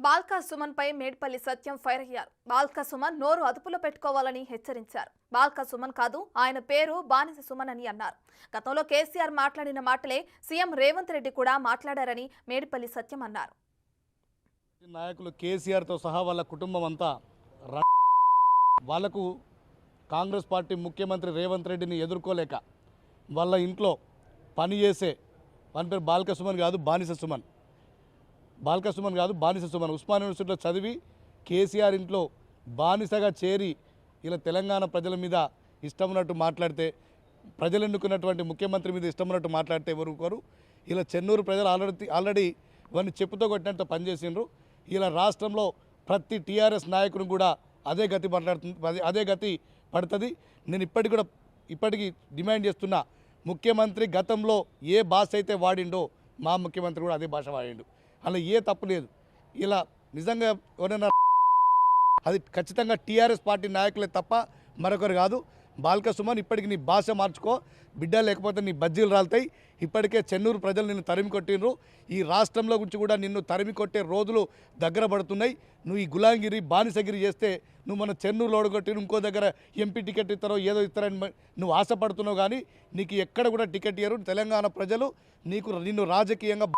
బాల్కా సుమన్ పై మేడ్పల్లి సత్యం fire అయ్యారు. బాల్కా సుమన్ నోరు అదుపులో పెట్టుకోవాలని హెచ్చరించారు. బాల్కా సుమన్ కాదు, ఆయన పేరు బానిస సుమన్ అని అన్నారు. గతంలో కేసీఆర్ మాట్లాడిన మాటలే సీఎం రేవంత్ రెడ్డి కూడా మాట్లాడారని మేడ్పల్లి సత్యం అన్నారు. నాయకులు కేసీఆర్తో సహా వాళ్ళ కుటుంబం అంతా వాళ్లకు కాంగ్రెస్ పార్టీ ముఖ్యమంత్రి రేవంత్ రెడ్డిని ఎదుర్కోలేక వాళ్ళ ఇంట్లో పనిచేసే వాని పేరు బాల్కా సుమన్ కాదు, బానిస సుమన్. బాల్కా సుమన్ కాదు, బానిస సుమన్. ఉస్మాన్ యూనివర్సిటీలో చదివి కేసీఆర్ ఇంట్లో బానిసగా చేరి ఇలా తెలంగాణ ప్రజల మీద ఇష్టం ఉన్నట్టు మాట్లాడితే, ప్రజలు ఎన్నుకున్నటువంటి ముఖ్యమంత్రి మీద ఇష్టం ఉన్నట్టు మాట్లాడితే ఎవరు ఇలా చెన్నూరు ప్రజలు ఆల్రెడీ వారిని చెప్పుతో కొట్టినట్టు పనిచేసిండ్రు. ఇలా రాష్ట్రంలో ప్రతి టీఆర్ఎస్ నాయకుని కూడా అదే గతి పడుతుంది. నేను ఇప్పటికీ డిమాండ్ చేస్తున్నా, ముఖ్యమంత్రి గతంలో ఏ భాష అయితే వాడిండో మా ముఖ్యమంత్రి కూడా అదే భాష వాడిండు. అలా ఏ తప్పు లేదు. ఇలా నిజంగా ఎవరైనా అది ఖచ్చితంగా టీఆర్ఎస్ పార్టీ నాయకులే తప్ప మరొకరు కాదు. బాల్కా సుమన్, ఇప్పటికి నీ భాష మార్చుకో బిడ్డ, లేకపోతే నీ బజ్జీలు రాలుతాయి. ఇప్పటికే చెన్నూరు ప్రజలు నిన్ను తరిమి కొట్టినరు. ఈ రాష్ట్రంలో గురించి కూడా నిన్ను తరిమి కొట్టే రోజులు దగ్గర పడుతున్నాయి. నువ్వు ఈ గులాంగిరి బానిసగిరి చేస్తే నువ్వు మన చెన్నూరులో ఓడగొట్టి ఇంకో దగ్గర ఎంపీ టికెట్ ఇస్తారో ఏదో ఇస్తారని నువ్వు ఆశపడుతున్నావు, కానీ నీకు ఎక్కడ కూడా టికెట్ ఇయ్యరు. తెలంగాణ ప్రజలు నిన్ను రాజకీయంగా